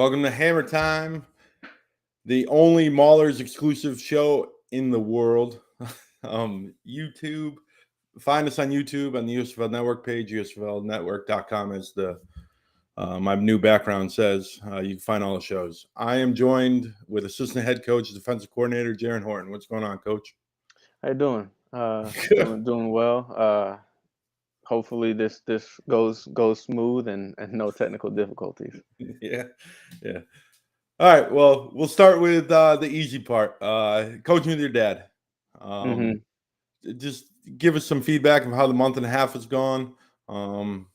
Welcome to Hammer Time, the only Maulers exclusive show in the world. YouTube, find us on YouTube on the USFL Network page, usflnetwork.com, as my new background says. You can find all the shows. I am joined with assistant head coach, defensive coordinator, Jarren Horton. What's going on, Coach? How you doing? Doing well. Hopefully this goes smooth and no technical difficulties. Yeah. All right. Well, we'll start with the easy part. Coaching with your dad. hmm Just give us some feedback of how the month and a half has gone. Um,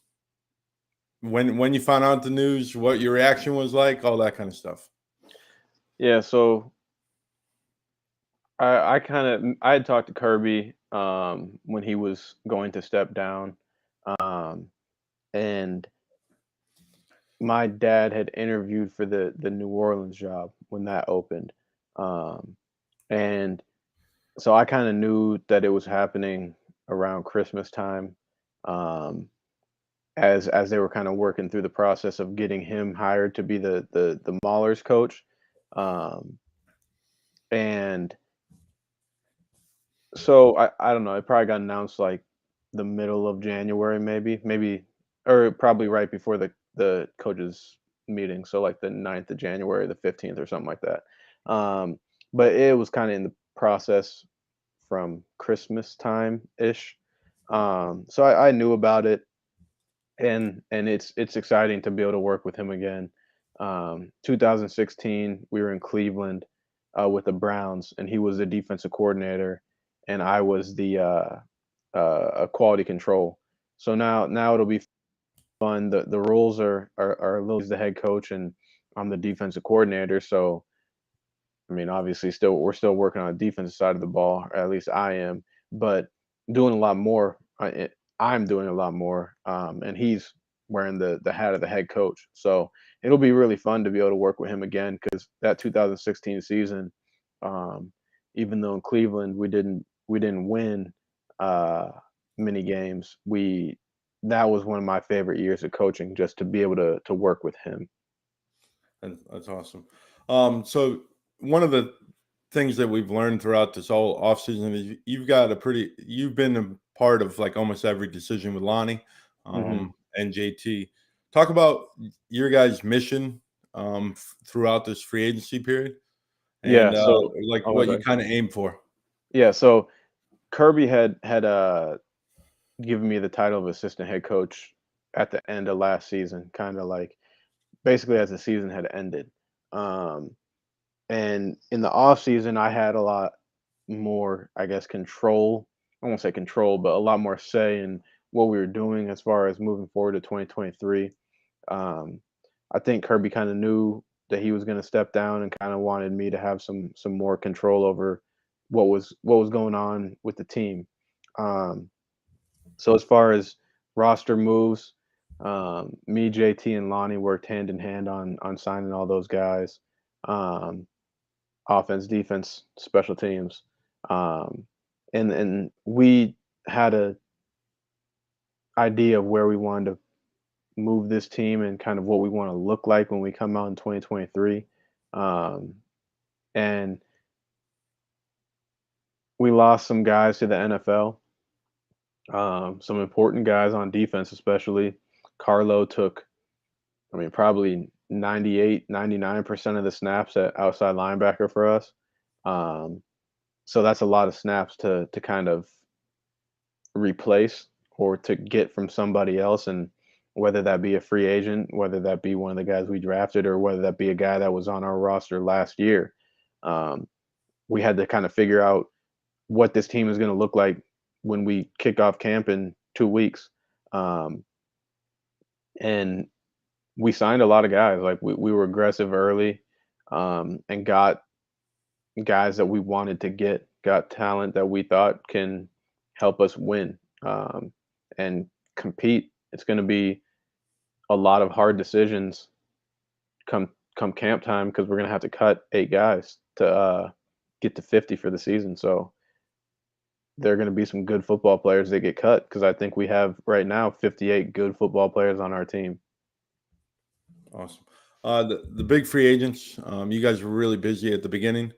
when you found out the news, what your reaction was like, all that kind of stuff. Yeah, so I had talked to Kirby when he was going to step down, um, and my dad had interviewed for the New Orleans job when that opened, um, and so I kind of knew that it was happening around Christmas time. Um, as they were kind of working through the process of getting him hired to be the Maulers coach, um, and so I don't know. It probably got announced like the middle of January, maybe, or probably right before the coaches meeting. So like the 9th of January, the 15th, or something like that. But it was kind of in the process from Christmas time ish. So I knew about it, and it's exciting to be able to work with him again. 2016, we were in Cleveland with the Browns, and he was the defensive coordinator, and I was the quality control. So now it'll be fun. The roles are a little. He's the head coach, and I'm the defensive coordinator. So I mean, obviously, we're still working on the defensive side of the ball, or at least I am, but doing a lot more. I'm doing a lot more, and he's wearing the hat of the head coach. So it'll be really fun to be able to work with him again because that 2016 season, um, even though in Cleveland we didn't win uh, many games, we that was one of my favorite years of coaching, just to be able to work with him. That's awesome. So one of the things that we've learned throughout this whole offseason is you've been a part of like almost every decision with Lonnie hmm and JT. Talk about your guys' mission throughout this free agency period Yeah. and So, like oh my what you bad. kind of aim for. Yeah. So Kirby had given me the title of assistant head coach at the end of last season, kind of like basically as the season had ended. Um, and in the off season, I had a lot more, I guess, control. I won't say control, but a lot more say in what we were doing as far as moving forward to 2023. Um, I think Kirby kind of knew that he was going to step down and kind of wanted me to have some more control over what was going on with the team. Um, so as far as roster moves, me, JT, and Lonnie worked hand in hand on signing all those guys. Um, Offense, defense, special teams, um, and we had a idea of where we wanted to move this team and kind of what we want to look like when we come out in 2023. Um, and we lost some guys to the NFL, some important guys on defense, especially. Carlo took, I mean, probably 98, 99% of the snaps at outside linebacker for us. Um, so that's a lot of snaps to kind of replace or to get from somebody else, and whether that be a free agent, whether that be one of the guys we drafted, or whether that be a guy that was on our roster last year, um, we had to kind of figure out what this team is going to look like when we kick off camp in 2 weeks. um, and we signed a lot of guys. Like we were aggressive early, and got guys that we wanted to get, got talent that we thought can help us win, and compete. It's going to be a lot of hard decisions come camp time because we're going to have to cut 8 guys to get to 50 for the season. So there are going to be some good football players that get cut because I think we have right now 58 good football players on our team. Awesome. The big free agents. You guys were really busy at the beginning.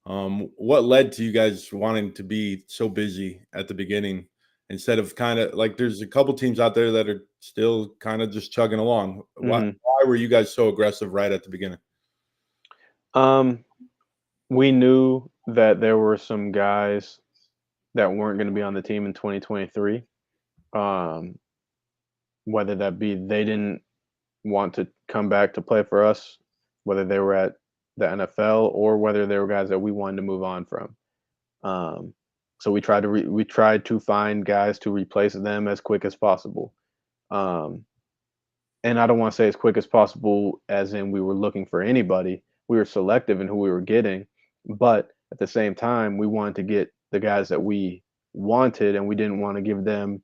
What led to you guys wanting to be so busy at the beginning instead of kind of like there's a couple teams out there that are still kind of just chugging along. Mhm. Why were you guys so aggressive right at the beginning? Um, we knew that there were some guys that weren't going to be on the team in 2023. Um, whether that be they didn't want to come back to play for us, whether they were at the NFL or whether they were guys that we wanted to move on from. Um, so we tried to find guys to replace them as quick as possible. Um, and I don't want to say as quick as possible, as in we were looking for anybody. We were selective in who we were getting, but at the same time, we wanted to get the guys that we wanted, and we didn't want to give them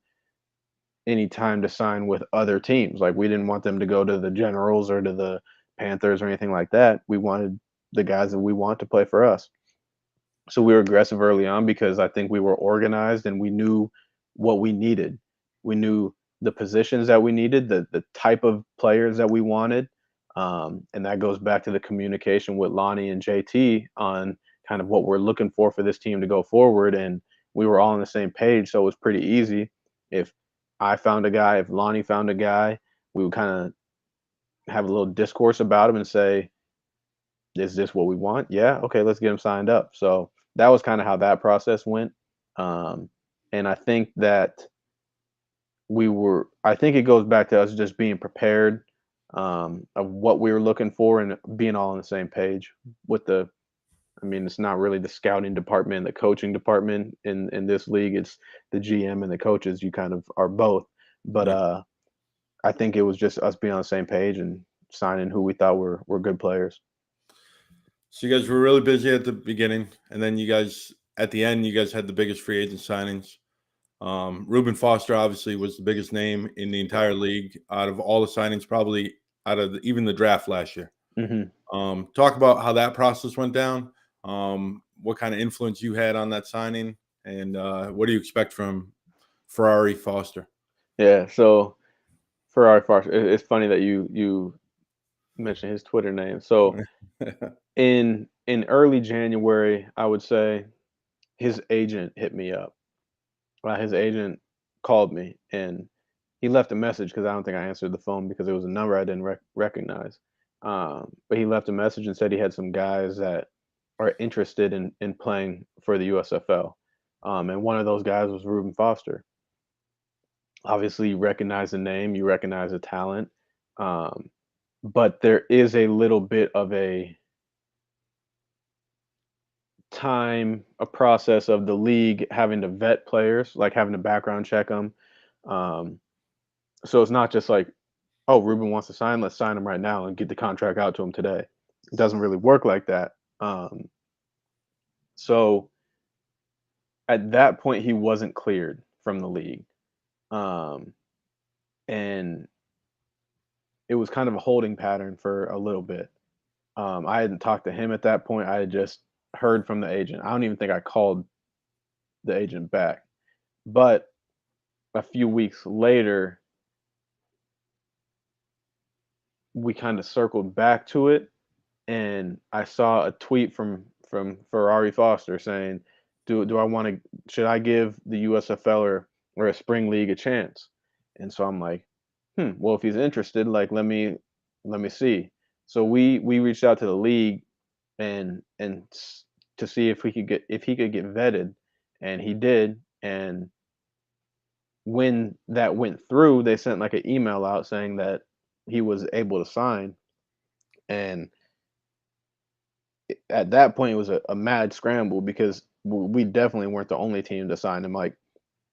any time to sign with other teams. Like we didn't want them to go to the Generals or to the Panthers or anything like that. We wanted the guys that we want to play for us. So we were aggressive early on because I think we were organized and we knew what we needed. We knew the positions that we needed, the type of players that we wanted. And that goes back to the communication with Lonnie and JT on kind of what we're looking for this team to go forward. And we were all on the same page. So it was pretty easy. If I found a guy, if Lonnie found a guy, we would kind of have a little discourse about him and say, is this what we want? Yeah. Okay, let's get him signed up. So that was kind of how that process went. Um, and I think that I think it goes back to us just being prepared of what we were looking for and being all on the same page with I mean, it's not really the scouting department, the coaching department in this league. It's the GM and the coaches. You kind of are both. But Yeah. I think it was just us being on the same page and signing who we thought were good players. So you guys were really busy at the beginning, and then you guys at the end, you guys had the biggest free agent signings. Reuben Foster obviously was the biggest name in the entire league out of all the signings, probably out of even the draft last year. Hmm. Talk about how that process went down, what kind of influence you had on that signing, and what do you expect from Ferrari Foster? Yeah. So Ferrari Foster. It's funny that you mentioned his Twitter name. So in early January, I would say his agent hit me up. His agent called me and he left a message because I don't think I answered the phone because it was a number I didn't recognize. But he left a message and said he had some guys that are interested in playing for the USFL. And one of those guys was Reuben Foster. Obviously, you recognize the name, you recognize the talent, um, but there is a little bit of a process of the league having to vet players, like having to background check them. Um, so it's not just like, oh, Ruben wants to sign, let's sign him right now and get the contract out to him today. It doesn't really work like that. So at that point, he wasn't cleared from the league. Um, and it was kind of a holding pattern for a little bit. I hadn't talked to him at that point. I had just heard from the agent. I don't even think I called the agent back. But a few weeks later, we kind of circled back to it, and I saw a tweet from Ferrari Foster saying, "Do I want to? Should I give the USFL or a spring league a chance?" And so I'm like, well, if he's interested, like let me see. So we reached out to the league to see if he could get vetted, and he did. And when that went through, they sent like an email out saying that he was able to sign. And at that point, it was a mad scramble because we definitely weren't the only team to sign him. Like,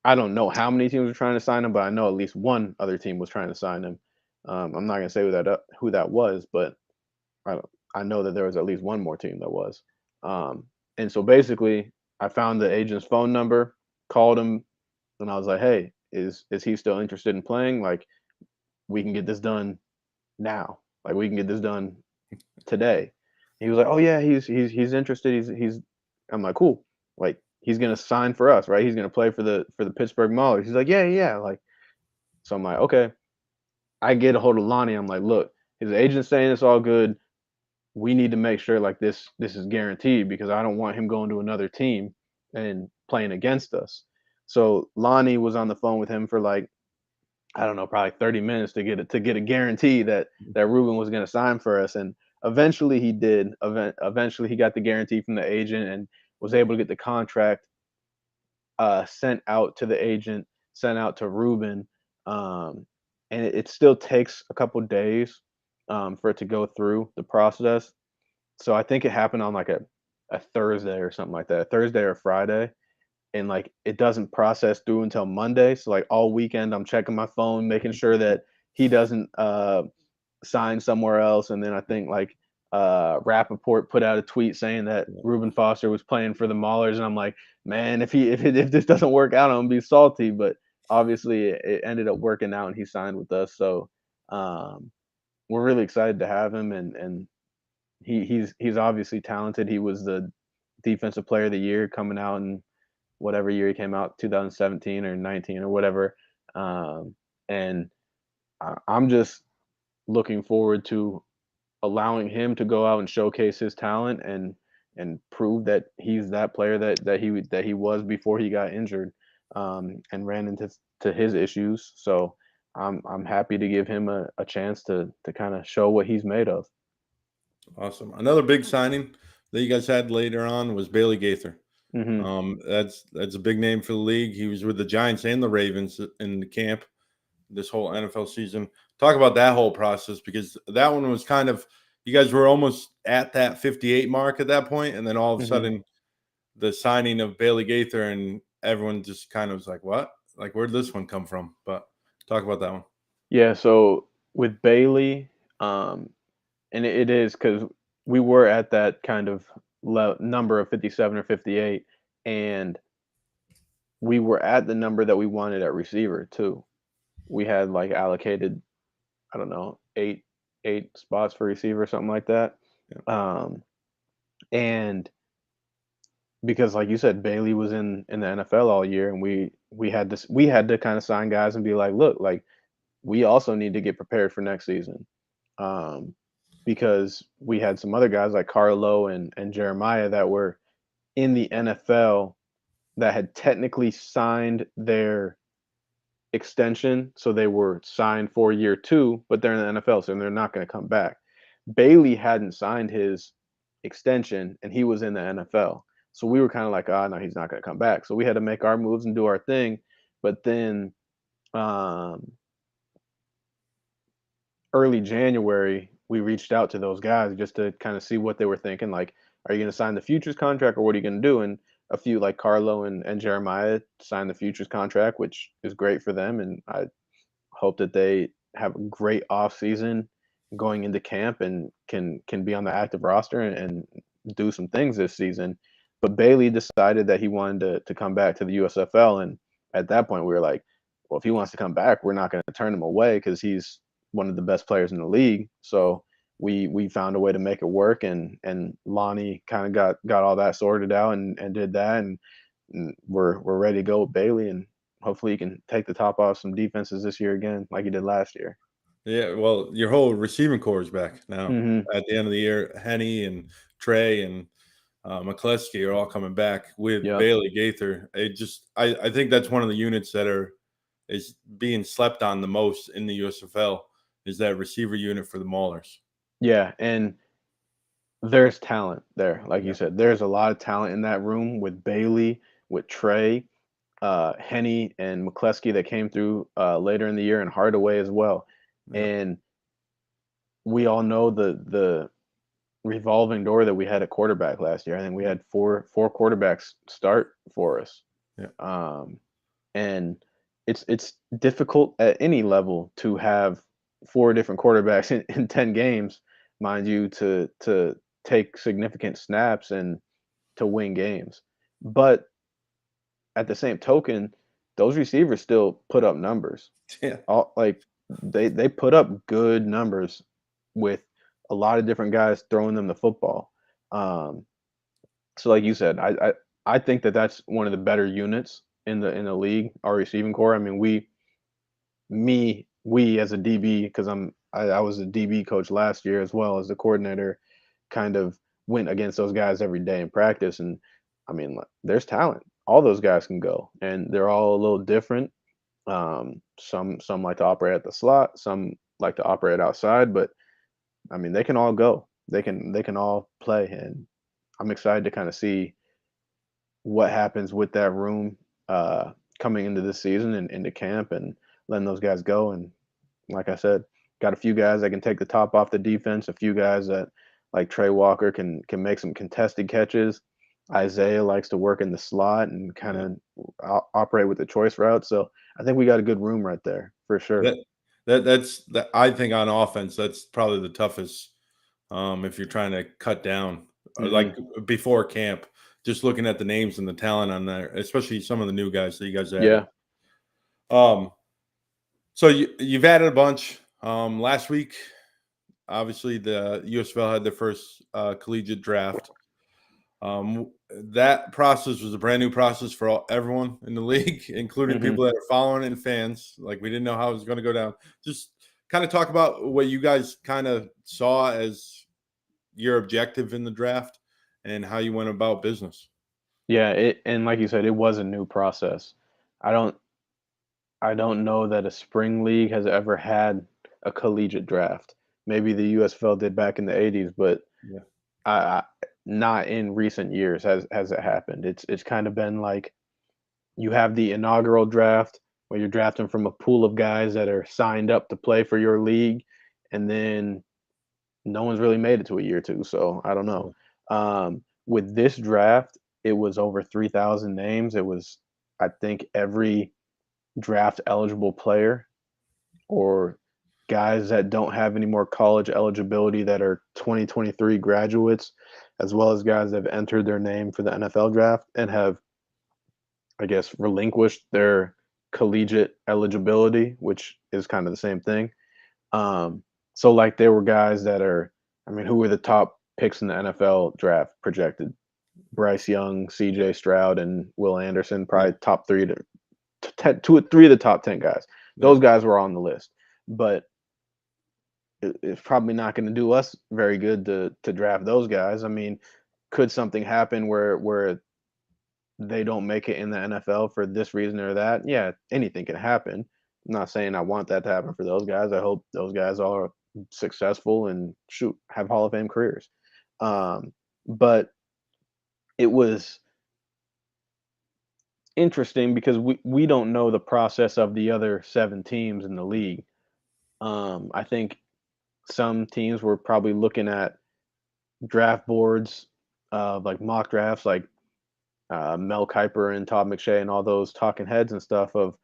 I don't know how many teams were trying to sign him, but I know at least one other team was trying to sign him. I'm not gonna say who that was, but I I know that there was at least one more team that was. Um, and so basically, I found the agent's phone number, called him, and I was like, "Hey, is he still interested in playing? Like, we can get this done now. Like, we can get this done today." He was like, "Oh yeah, he's interested. He's." I'm like, "Cool. Like, he's gonna sign for us, right? He's gonna play for the Pittsburgh Maulers." He's like, "Yeah, yeah." Like, so I'm like, "Okay." I get a hold of Lonnie. I'm like, "Look." his agent's saying it's all good. We need to make sure like this is guaranteed because I don't want him going to another team and playing against us. So Lonnie was on the phone with him for like, I don't know, probably 30 minutes to get a guarantee that Ruben was going to sign for us, and eventually he did. Eventually he got the guarantee from the agent and was able to get the contract sent out to the agent, sent out to Ruben, and it still takes a couple days for it to go through the process. So I think it happened on like a Thursday or something like that, Thursday or Friday, and like it doesn't process through until Monday. So like all weekend I'm checking my phone, making sure that he doesn't sign somewhere else. And then I think like Rappaport put out a tweet saying that Reuben Foster was playing for the Maulers, and I'm like, man, if this doesn't work out, I'm gonna be salty. But obviously it ended up working out, and he signed with us. So we're really excited to have him, and he's obviously talented. He was the defensive player of the year coming out in whatever year he came out, 2017 or 19 or whatever. And I'm just looking forward to allowing him to go out and showcase his talent and prove that he's that player that he was before he got injured and ran into his issues. So I'm happy to give him a chance to kind of show what he's made of. Awesome. Another big signing that you guys had later on was Bailey Gaither. Mm-hmm. That's a big name for the league. He was with the Giants and the Ravens in the camp this whole NFL season. Talk about that whole process, because that one was kind of, you guys were almost at that 58 mark at that point, and then all of a Mm-hmm. sudden the signing of Bailey Gaither, and everyone just kind of was like, what? Like, where did this one come from? But talk about that one. Yeah, so with Bailey, and it is because we were at that kind of number of 57 or 58, and we were at the number that we wanted at receiver too. We had like allocated, I don't know, eight spots for receiver, something like that. Yeah. And because like you said, Bailey was in the NFL all year, and we had to kind of sign guys and be like, look, like we also need to get prepared for next season. Um, because we had some other guys like Carlo and Jeremiah that were in the NFL that had technically signed their extension. So they were signed for year 2, but they're in the NFL, so they're not going to come back. Bailey hadn't signed his extension, and he was in the NFL. So we were kind of like, no, he's not going to come back. So we had to make our moves and do our thing. But then early January, we reached out to those guys just to kind of see what they were thinking. Like, are you going to sign the futures contract, or what are you going to do? And a few like Carlo and Jeremiah signed the futures contract, which is great for them. And I hope that they have a great off season going into camp and can be on the active roster and do some things this season. But Bailey decided that he wanted to come back to the USFL, and at that point we were like, well, if he wants to come back, we're not going to turn him away because he's one of the best players in the league. So we found a way to make it work, and Lonnie kind of got all that sorted out and did that, and we're ready to go with Bailey, and hopefully he can take the top off some defenses this year again, like he did last year. Yeah, well, your whole receiving core is back now. Mm-hmm. At the end of the year, Henny and Trey and McCleskey are all coming back with Yep. Bailey Gaither. I think that's one of the units that is being slept on the most in the USFL, is that receiver unit for the Maulers. Yeah, and there's talent there. Like you Yeah. said, there's a lot of talent in that room with Bailey, with Trey, Henny, and McCleskey that came through later in the year, and Hardaway as well. Yeah. And we all know the revolving door that we had at quarterback last year. I think we had four quarterbacks start for us. Yeah. And it's difficult at any level to have 4 different quarterbacks in 10 games, mind you, to take significant snaps and to win games. But at the same token, those receivers still put up numbers. Yeah. All like they put up good numbers with a lot of different guys throwing them the football. So like you said, I think that that's one of the better units in the league, our receiving core. I mean, we as a DB, because I'm I was a DB coach last year as well as the coordinator, kind of went against those guys every day in practice. And I mean, there's talent. All those guys can go, and they're all a little different. Some like to operate at the slot, some like to operate outside, but I mean, they can all go. They can all play, and I'm excited to kind of see what happens with that room coming into this season and into camp and letting those guys go. And like I said, got a few guys that can take the top off the defense, a few guys that like Trey Walker can make some contested catches. Isaiah likes to work in the slot and kind Yeah. of operate with the choice route. So I think we got a good room right there for sure. That's that. I think on offense, that's probably the toughest. If you're trying to cut down, Hmm. like before camp, just looking at the names and the talent on there, especially some of the new guys that you guys added. Yeah. Um, so you've added a bunch. Last week, obviously the USFL had their first collegiate draft. That process was a brand new process for everyone in the league, including Hmm. people that are following and fans. Like we didn't know how it was going to go down. Just kind of talk about what you guys kind of saw as your objective in the draft and how you went about business. Yeah. And like you said, it was a new process. I don't I don't know that a spring league has ever had a collegiate draft. Maybe the USFL did back in the '80s, but Yeah. I not in recent years has it happened. It's kind of been like you have the inaugural draft where you're drafting from a pool of guys that are signed up to play for your league, and then no one's really made it to a year two. So I don't know. With this draft, it was over 3,000 names. It was, I think, every draft eligible player or guys that don't have any more college eligibility that are 2023 graduates, as well as guys that have entered their name for the NFL draft and have, I guess, relinquished their collegiate eligibility, which is kind of the same thing. So like there were guys that are, I mean, who were the top picks in the NFL draft projected? Bryce Young, C.J. Stroud, and Will Anderson, Yeah. probably top three to two or three of the top 10 guys. Yeah. Those guys were on the list, but it's probably not going to do us very good to draft those guys. I mean, could something happen where they don't make it in the NFL for this reason or that? Yeah, anything can happen. I'm not saying I want that to happen for those guys. I hope those guys are successful and shoot have Hall of Fame careers. But it was interesting because we don't know the process of the other 7 teams in the league. I think some teams were probably looking at draft boards of like mock drafts, like Mel Kiper and Todd McShay and all those talking heads and stuff of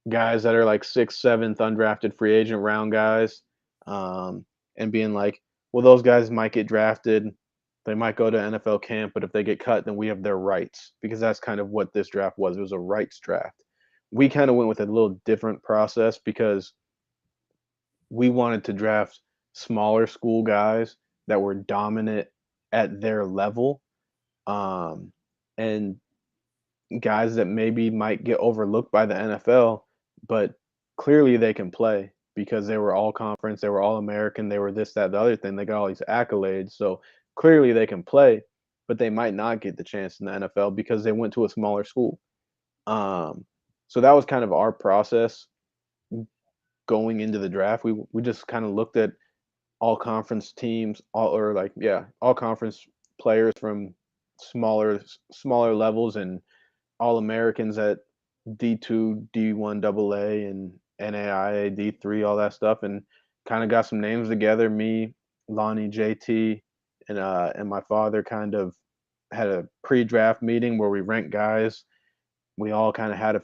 guys that are like sixth, seventh undrafted free agent round guys, and being like, well, those guys might get drafted. They might go to NFL camp, but if they get cut, then we have their rights because that's kind of what this draft was. It was a rights draft. We kind of went with a little different process because we wanted to draft smaller school guys that were dominant at their level, um, and guys that maybe might get overlooked by the NFL, but clearly they can play because they were all conference, they were all American, they were this, that, the other thing. They got all these accolades. So clearly they can play, but they might not get the chance in the NFL because they went to a smaller school. Um, so that was kind of our process going into the draft. We just kind of looked at all conference teams, all conference players from smaller levels and all Americans at D2, D1 AA and NAIA D3, all that stuff, and kind of got some names together. Me, Lonnie, JT, and my father kind of had a pre-draft meeting where we ranked guys. We all kind of had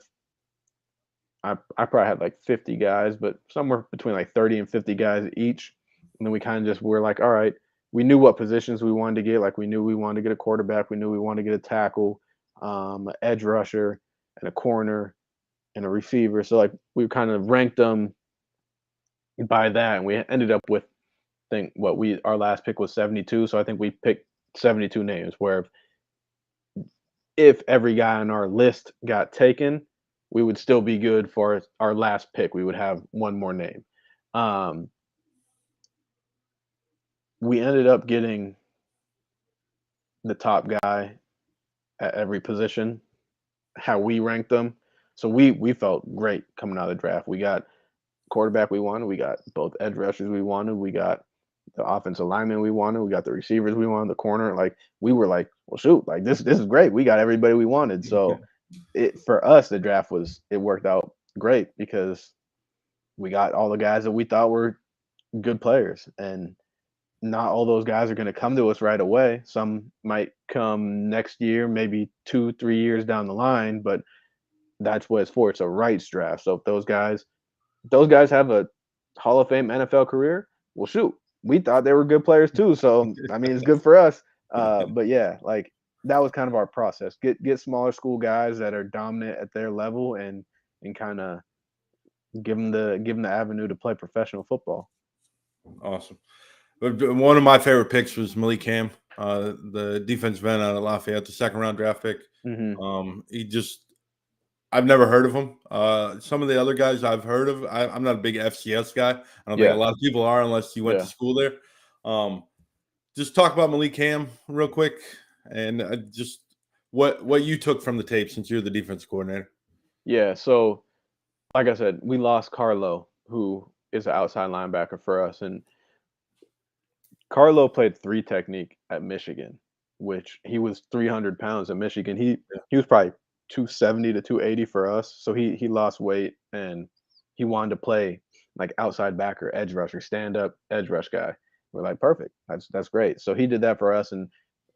I probably had like 50 guys, but somewhere between like 30 and 50 guys each. And then we kind of just were like, all right, we knew what positions we wanted to get. Like we knew we wanted to get a quarterback, we knew we wanted to get a tackle, an edge rusher, and a corner and a receiver. So like we kind of ranked them by that, and we ended up with think what we our last pick was 72. So I think we picked 72 names. Where if every guy on our list got taken, we would still be good for our last pick. We would have one more name. Um, we ended up getting the top guy at every position, how we ranked them. So we felt great coming out of the draft. We got quarterback we wanted, we got both edge rushers we wanted, we got the offensive lineman we wanted, we got the receivers we wanted, the corner. Like we were like, well, shoot, like this is great. We got everybody we wanted. So it for us, the draft it worked out great because we got all the guys that we thought were good players, and not all those guys are going to come to us right away. Some might come next year, maybe 2-3 years down the line, but that's what it's for. It's a rights draft. So if those guys have a Hall of Fame NFL career, well, shoot, we thought they were good players too. So I mean, it's good for us. But yeah, like that was kind of our process. Get smaller school guys that are dominant at their level and kind of give them the avenue to play professional football. Awesome. One of my favorite picks was Malik Cam, the defensive end out of Lafayette, the second round draft pick. Mm-hmm. I've never heard of him. Some of the other guys I've heard of. I'm not a big FCS guy. I don't think a lot of people are unless you went to school there. Just talk about Malik Cam real quick and just what you took from the tape since you're the defense coordinator. Yeah. So, like I said, we lost Carlo, who is an outside linebacker for us, and Carlo played 3 technique at Michigan, which he was 300 pounds at Michigan. He was probably 270 to 280 for us. So he lost weight and he wanted to play like outside backer, edge rusher, stand up edge rush guy. We're like, perfect. That's great. So he did that for us, and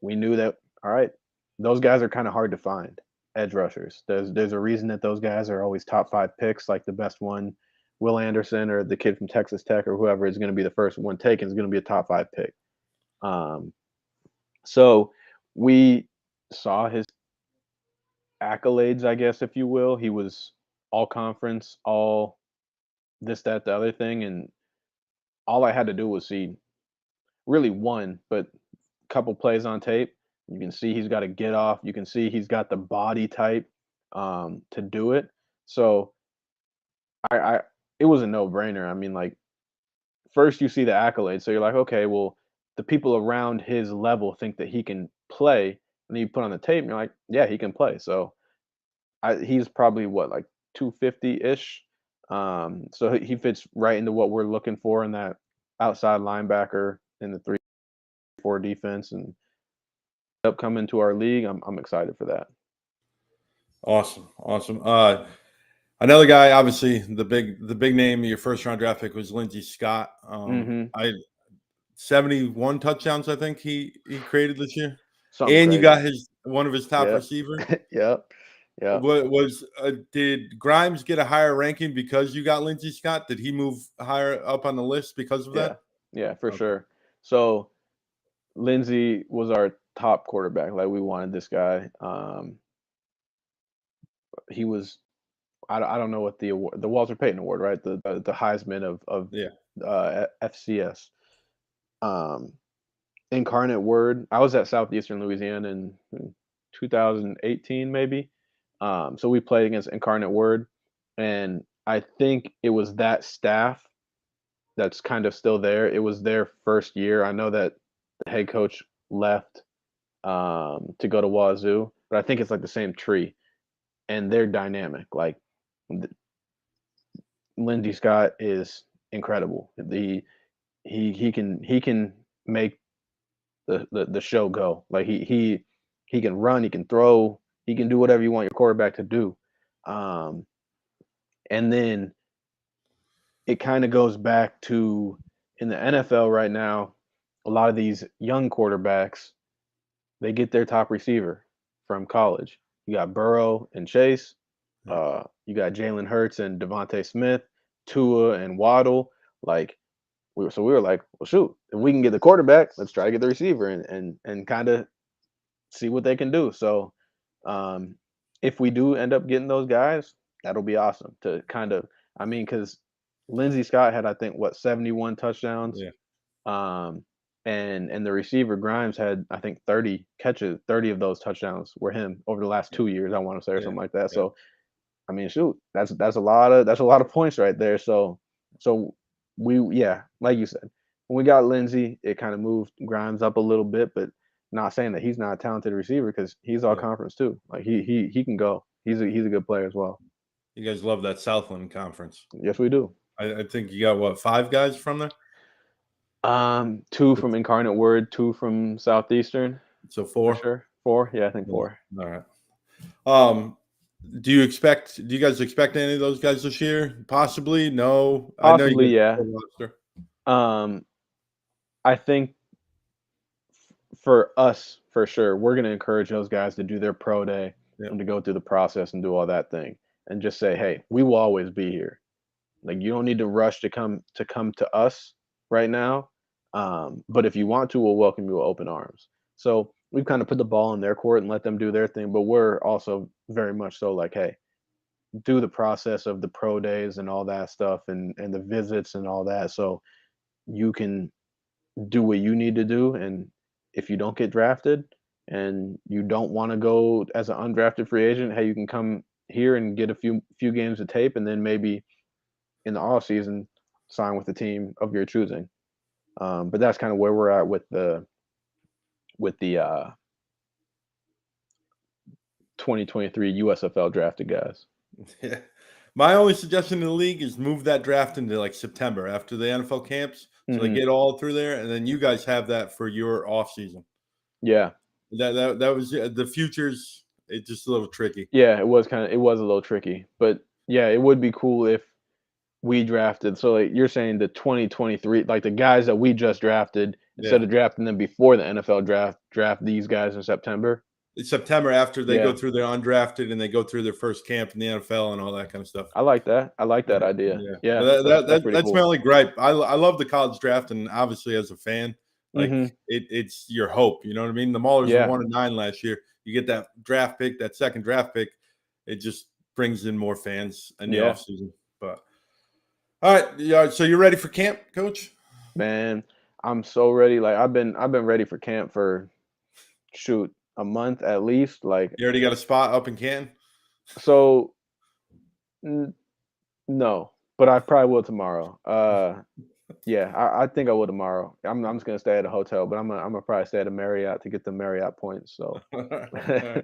we knew that, all right, those guys are kind of hard to find, edge rushers. There's a reason that those guys are always top 5 picks, like the best one, Will Anderson or the kid from Texas Tech or whoever is going to be the first one taken is going to be a top 5 pick. So we saw his accolades, I guess, if you will. He was all conference, all this, that, the other thing. And all I had to do was see really one, but a couple plays on tape. You can see he's got to get off. You can see he's got the body type to do it. So it was a no-brainer. I mean, like, first you see the accolades. So you're like, okay, well, the people around his level think that he can play. And then you put on the tape and you're like, yeah, he can play. So he's probably what, like 250-ish. So he fits right into what we're looking for in that outside linebacker in the 3-4 defense, and up coming to our league. I'm excited for that. Awesome. Another guy, obviously the big name of your first round draft pick was Lindsey Scott. 71 touchdowns, I think he created this year. Something and crazy. You got one of his top receivers. Yep. Did Grimes get a higher ranking because you got Lindsey Scott? Did he move higher up on the list because of that? Yeah, for sure. So Lindsey was our top quarterback. Like, we wanted this guy. He was, I don't know what the award, the Walter Payton Award, right? The Heisman of FCS. Incarnate Word. I was at Southeastern Louisiana in 2018, maybe. So we played against Incarnate Word, and I think it was that staff that's kind of still there. It was their first year. I know that the head coach left to go to Wazoo, but I think it's like the same tree, and they're dynamic. Like, Lindsey Scott is incredible. He can make the show go. Like, he can run, he can throw, he can do whatever you want your quarterback to do. And then it kind of goes back to, in the NFL right now, a lot of these young quarterbacks, they get their top receiver from college. You got Burrow and Chase. You got Jalen Hurts and Devontae Smith, Tua and Waddle. Like, we were like, well, shoot, if we can get the quarterback, let's try to get the receiver and kind of see what they can do. So if we do end up getting those guys, that'll be awesome to kind of, I mean, because Lindsey Scott had, I think, 71 touchdowns. And the receiver Grimes had, I think, 30 catches. 30 of those touchdowns were him over the last 2 years, I want to say, or something like that. So, I mean, shoot, that's a lot of points right there. So we, like you said, when we got Lindsey, it kind of moved Grimes up a little bit, but not saying that he's not a talented receiver because he's all Yeah. conference too. Like he can go. He's a good player as well. You guys love that Southland Conference. Yes, we do. I think you got what, 5 guys from there? 2 from Incarnate Word, 2 from Southeastern So for 4. sure. 4, yeah, I think Yeah. 4. All right. Do you guys expect any of those guys this year? Possibly? No. I know Possibly, you yeah. got a roster. I think for us, for sure, we're going to encourage those guys to do their pro day Yeah. and to go through the process and do all that thing and just say, hey, we will always be here. Like you don't need to rush to come to us right now. But if you want to, we'll welcome you with open arms. So we've kind of put the ball in their court and let them do their thing. But we're also very much so like, hey, do the process of the pro days and all that stuff and the visits and all that. So you can do what you need to do. And if you don't get drafted and you don't want to go as an undrafted free agent, hey, you can come here and get a few games of tape and then maybe in the off season sign with the team of your choosing. But that's kind of where we're at with the 2023 USFL drafted guys. Yeah. My only suggestion in the league is move that draft into like September after the NFL camps. So they get all through there, and then you guys have that for your off season. Yeah. That was the futures. It's just a little tricky. Yeah, it was a little tricky. But yeah, it would be cool if we drafted. So like you're saying the 2023, like the guys that we just drafted, instead of drafting them before the NFL draft these guys in September. It's September after they go Yeah. through their undrafted and they go through their first camp in the NFL and all that kind of stuff. I like that. I like that idea. Yeah. Yeah, But that's pretty that's cool. my only gripe. I love the college draft, and obviously as a fan, like Mhm. it's your hope. You know what I mean? The Maulers Yeah. were 1-9 last year. You get that draft pick, that second draft pick, it just brings in more fans in the Yeah. offseason. But all right, yeah. So you're ready for camp, Coach? Man, I'm so ready. Like I've been ready for camp for shoot a month at least. Like You already got a spot up in Canton? so, no, but I probably will tomorrow. Yeah, I think I will tomorrow. I'm just gonna stay at a hotel, but I'm gonna probably stay at a Marriott to get the Marriott points. So, All right.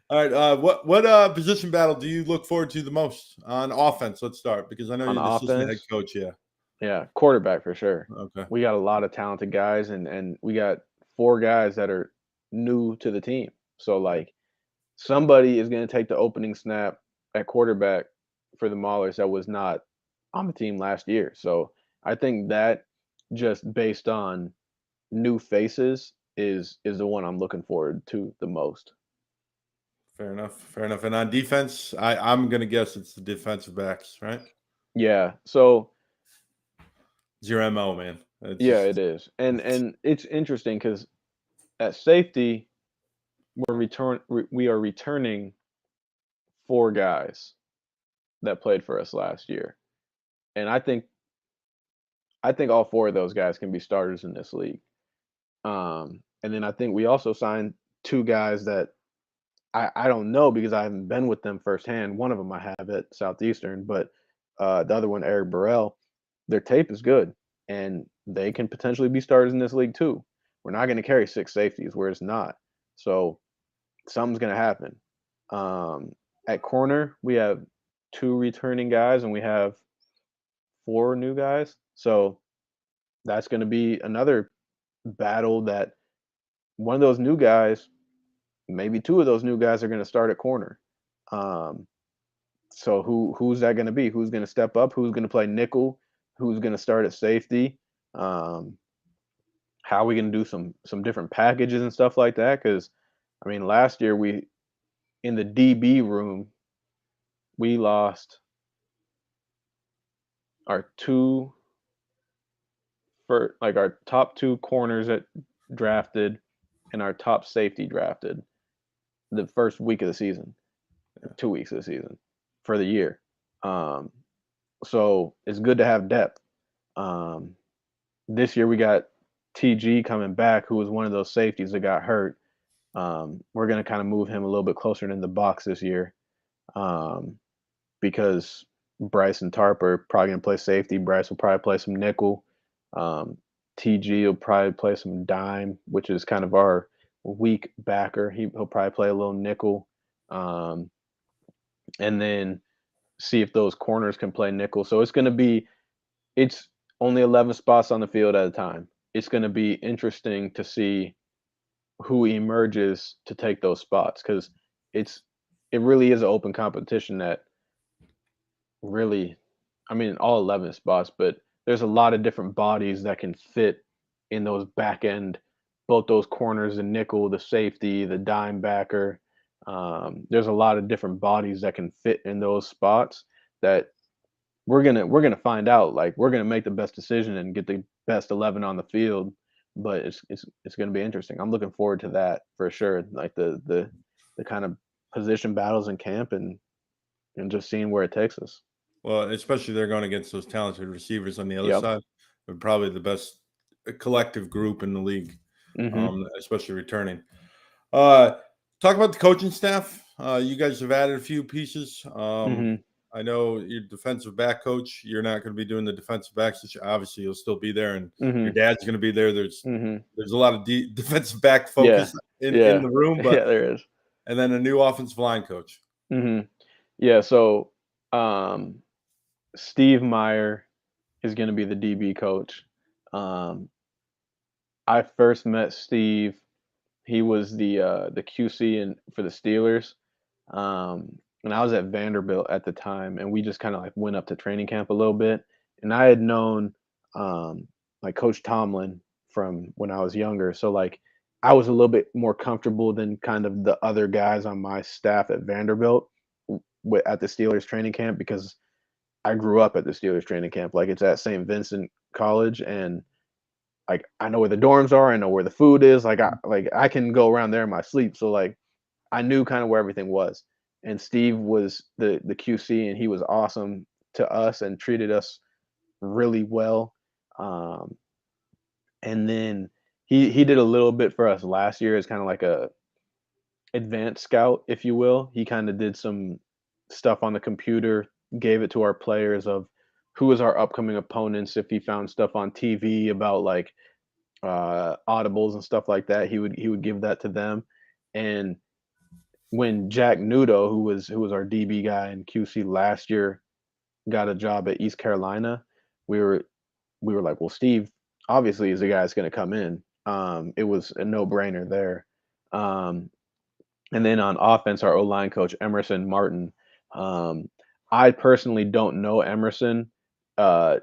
All right. What position battle do you look forward to the most on offense? Let's start because I know on you're the assistant head offense, coach. Yeah. yeah, quarterback for sure. Okay. We got a lot of talented guys, and we got 4 guys that are new to the team. So like somebody is gonna take the opening snap at quarterback for the Maulers that was not on the team last year. So I think that just based on new faces is the one I'm looking forward to the most. Fair enough. Fair enough. And on defense, I'm gonna guess it's the defensive backs, right? Yeah. So It's your MO, man. It's yeah, it just is. And it's interesting because at safety, we are returning 4 guys that played for us last year. And I think all 4 of those guys can be starters in this league. And then I think we also signed 2 guys that I don't know because I haven't been with them firsthand. One of them I have at Southeastern, but the other one, Eric Burrell, their tape is good, and they can potentially be starters in this league too. We're not going to carry 6 safeties where it's not, so something's going to happen. At corner, we have 2 returning guys, and we have 4 new guys. So that's going to be another battle that one of those new guys, maybe 2 of those new guys are going to start at corner. Um, so who's that going to be? Who's going to step up? Who's going to play nickel? Who's going to start at safety? Um, how are we going to do some different packages and stuff like that? Because I mean, last year we in the DB room we lost our 2 for like our top 2 corners that drafted and our top safety drafted the first week of the season, 2 weeks of the season for the year. Um, so it's good to have depth. Um, this year we got TG coming back, who was one of those safeties that got hurt. We're going to kind of move him a little bit closer in the box this year because Bryce and Tarp are probably going to play safety. Bryce will probably play some nickel. TG will probably play some dime, which is kind of our weak backer. He'll probably play a little nickel, um, and then see if those corners can play nickel. So it's only 11 spots on the field at a time. It's going to be interesting to see who emerges to take those spots because it really is an open competition that really, I mean, all 11 spots, but there's a lot of different bodies that can fit in those back end, both those corners, the nickel, the safety, the dime backer. There's a lot of different bodies that can fit in those spots that we're gonna find out. Like we're gonna make the best decision and get the best 11 on the field. But it's gonna be interesting. I'm looking forward to that for sure. Like the kind of position battles in camp and just seeing where it takes us. Well, especially they're going against those talented receivers on the other Yep. side. They're probably the best collective group in the league, Mhm. especially returning. Uh, talk about the coaching staff. You guys have added a few pieces. Mhm. I know your defensive back coach. You're not going to be doing the defensive backs. Obviously, you'll still be there, and your Mhm. dad's going to be there. There's Mhm. a lot of defensive back Yeah. focus in Yeah. the room, but Yeah, there is. and then a new offensive line coach. Mhm. Yeah, so um Steve Meyer is going to be the DB coach. Um I first met Steve. He was the QC for the Steelers. And I was at Vanderbilt at the time, and we just kind of like went up to training camp a little bit. And I had known um, like Coach Tomlin from when I was younger, so like I was a little bit more comfortable than kind of the other guys on my staff at Vanderbilt at the Steelers training camp because I grew up at the Steelers training camp. Like it's at St. Vincent College, and like I know where the dorms are, I know where the food is. Like I can go around there in my sleep. So like I knew kind of where everything was. And Steve was the QC, and he was awesome to us and treated us really well. Um, and then he did a little bit for us last year as kind of like a advanced scout, if you will. He kind of did some stuff on the computer, gave it to our players of who is our upcoming opponents. If he found stuff on TV about like audibles and stuff like that, he would give that to them. And when Jack Nudo, who was our DB guy in QC last year, got a job at East Carolina, we were we were like, well, Steve obviously is the guy that's going to come in. It was a no brainer there. Um, and then on offense, our O line coach Emerson Martin. Um, I personally don't know Emerson.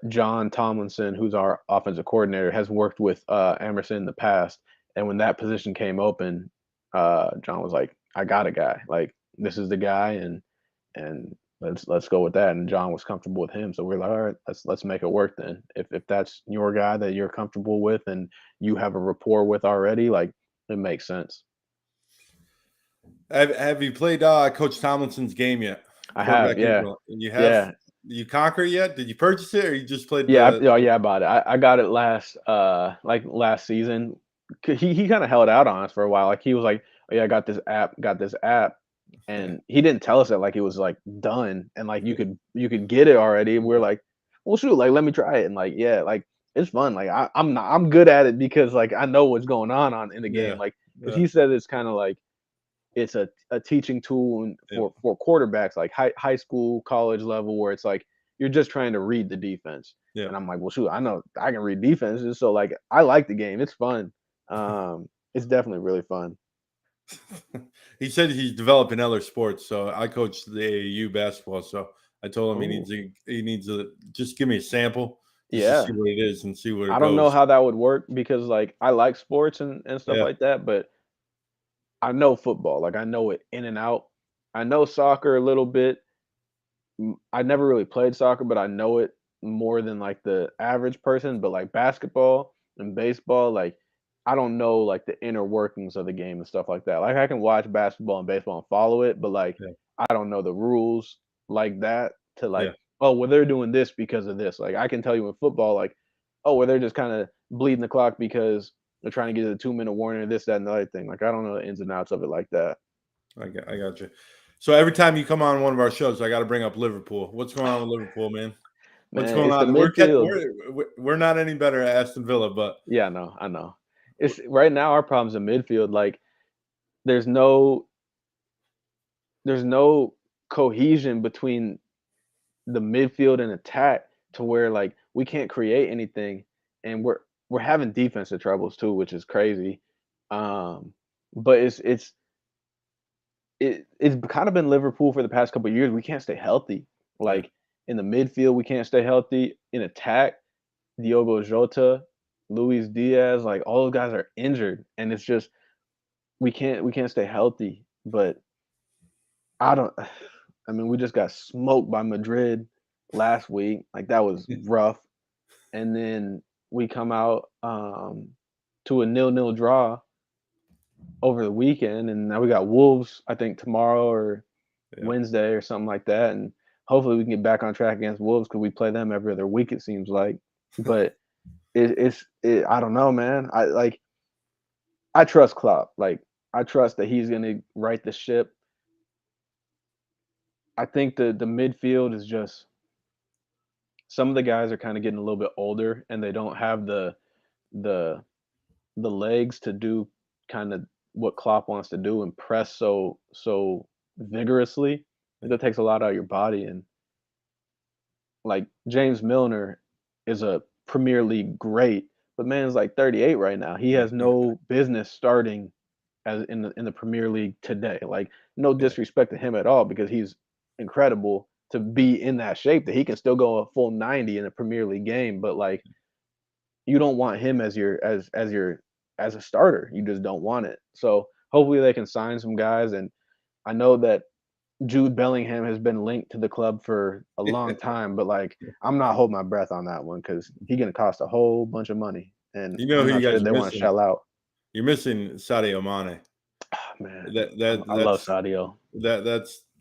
John Tomlinson, who's our offensive coordinator, has worked with Emerson in the past. And when that position came open, John was like, "I got a guy. Like this is the guy, and let's go with that." And John was comfortable with him, so we're like, "All right, let's make it work then. If that's your guy that you're comfortable with and you have a rapport with already, like it makes sense." Have you played Coach Tomlinson's game yet? I have, Quarterback yeah, April. You have? yeah. Did you conquer it yet? Did you purchase it, or you just played Yeah, the? oh yeah, I bought it. I got it last like last season. He kind of held out on us for a while. Like he was like, "Oh yeah, I got this app," and he didn't tell us that like it was like done and like you could get it already. And we're like, "Well, shoot, like let me try it." And like yeah, like it's fun. Like I'm good at it because like I know what's going on in the game. Yeah, Like because yeah, he said it's kind of like it's a teaching tool yeah, for quarterbacks like high school, college level, where it's like you're just trying to read the defense. yeah. And I'm like, well, shoot, I know I can read defenses, so like I like the game. It's fun. It's definitely really fun. He said he's developing other sports. So I coach the AAU basketball. So I told him Oh, he needs to just give me a sample just to see yeah. what it is and see where it I don't know goes. how that would work because like I like sports and stuff Yeah, like that, but I know football. Like I know it in and out. I know soccer a little bit. I never really played soccer, but I know it more than like the average person. But like basketball and baseball, like I don't know like the inner workings of the game and stuff like that. Like I can watch basketball and baseball and follow it, but like yeah, I don't know the rules like that to yeah. like, oh, well, they're doing this because of this. Like I can tell you in football, like, oh, well, they're just kind of bleeding the clock because they're trying to get a 2 minute warning, this, that, and the other thing. Like I don't know the ins and outs of it like that. I got you. So every time you come on one of our shows, I got to bring up Liverpool. What's going on with Liverpool, man? What's Man, going it's the on? midfield. We're not any better at Aston Villa, but Yeah, I know. It's right now our problem's in midfield. Like there's no cohesion between the midfield and attack to where like we can't create anything, and we're having defensive troubles too, which is crazy. But it's kind of been Liverpool for the past couple of years. We can't stay healthy. yeah, Like in the midfield, we can't stay healthy. In attack, Diogo Jota, Luis Diaz, like all those guys are injured, and it's just we can't stay healthy. But I don't. I mean, we just got smoked by Madrid last week. Like that was rough, and then we come out to a 0-0 draw over the weekend, and now we got Wolves. I think tomorrow or yeah. Wednesday or something like that, and hopefully we can get back on track against Wolves because we play them every other week. It seems like, but I don't know, man. I trust Klopp. Like I trust that he's gonna right the ship. I think the midfield is just some of the guys are kind of getting a little bit older and they don't have the the legs to do kind of what Klopp wants to do and press so vigorously. That takes a lot out of your body. And like James Milner is a Premier League great, but man's like 38 right now. He has no business starting as in the Premier League today. Like no disrespect to him at all because he's incredible to be in that shape that he can still go a full 90 in a Premier League game, but like you don't want him as as a starter. You just don't want it. So hopefully they can sign some guys, and I know that Jude Bellingham has been linked to the club for a long time, but like I'm not holding my breath on that one because he's gonna cost a whole bunch of money, and You know I'm who you not sure guys are they want to missing? shell out. You're missing Sadio Mane. Oh, man, That I love that's Sadio.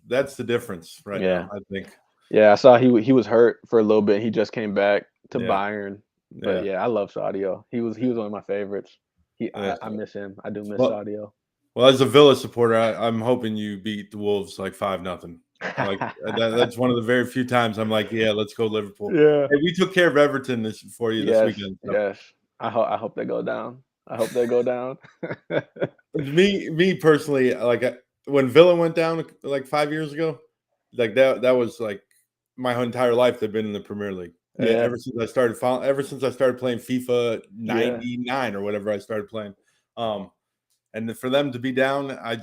that's the difference right Yeah, now, I think. yeah. I saw he was hurt for a little bit. He just came back to Yeah, Bayern, but yeah, yeah, I love Sadio. He was one of my favorites. yeah. I miss him. I do miss Well, Sadio. well, as a Villa supporter, I'm hoping you beat the Wolves like 5-0. Like that's one of the very few times I'm like, yeah, let's go Liverpool. Yeah. Hey, we took care of Everton for you this Yes, weekend. So. yes. I hope they go down. I hope they go down. Me personally, like when Villa went down like 5 years ago, like that was like my entire life. They've been in the Premier League Yeah, ever since I started playing FIFA yeah, 99 or whatever I started playing. And for them to be down, I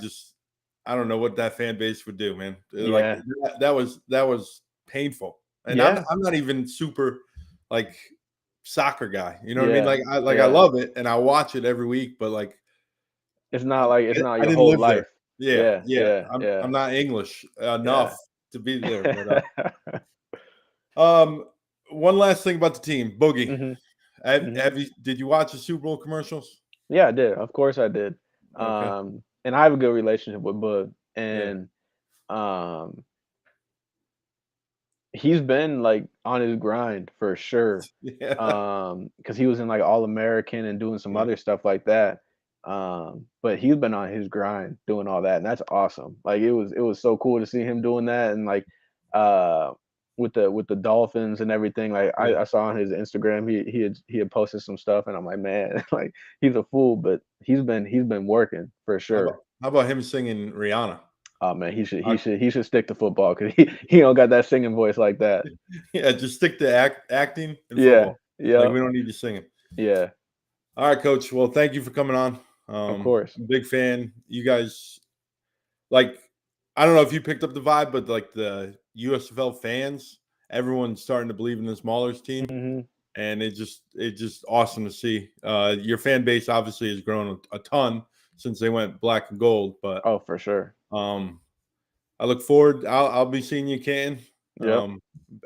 don't know what that fan base would do, man. Like yeah, that was painful. And yeah, I'm not even super like soccer guy. You know what I mean? yeah, I yeah. love it and I watch it every week, but like It's not I your didn't whole live there. life. Yeah, Yeah, yeah. yeah, I'm yeah, not English enough yeah. to be there. But one last thing about the team, Boogie. Mhm, mhm. Did you watch the Super Bowl commercials? Yeah, I did. Of course I did. Okay. And I have a good relationship with Bud, Yeah. and um, he's been like on his grind for sure. Yeah. Because he was in like All American and doing some Yeah. other stuff like that. But he's been on his grind doing all that, and that's awesome. Like it was so cool to see him doing that, and like uh with the Dolphins and everything. Like Yeah. I saw on his Instagram he had posted some stuff, and I'm like, man, like he's a fool, but he's been working for sure. How about him singing Rihanna? Oh man, I, he should stick to football because he don't got that singing voice like that. yeah, just stick to acting and Yeah, football. Like yeah, we don't need you singing. yeah. All right, Coach. Well, thank you for coming on. Of course. I'm a big fan. You guys, like, I don't know if you picked up the vibe, but like the USFL fans, everyone's starting to believe in this Maulers team, Mhm. and it's just awesome to see. Your fan base obviously has grown a ton since they went black and gold, but Oh, for sure. um, I look forward. I'll be seeing you, Canton. Yep.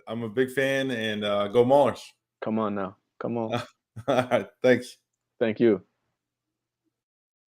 I'm a big fan, and go Maulers. Come on now. Come on. All right, thanks. Thank you.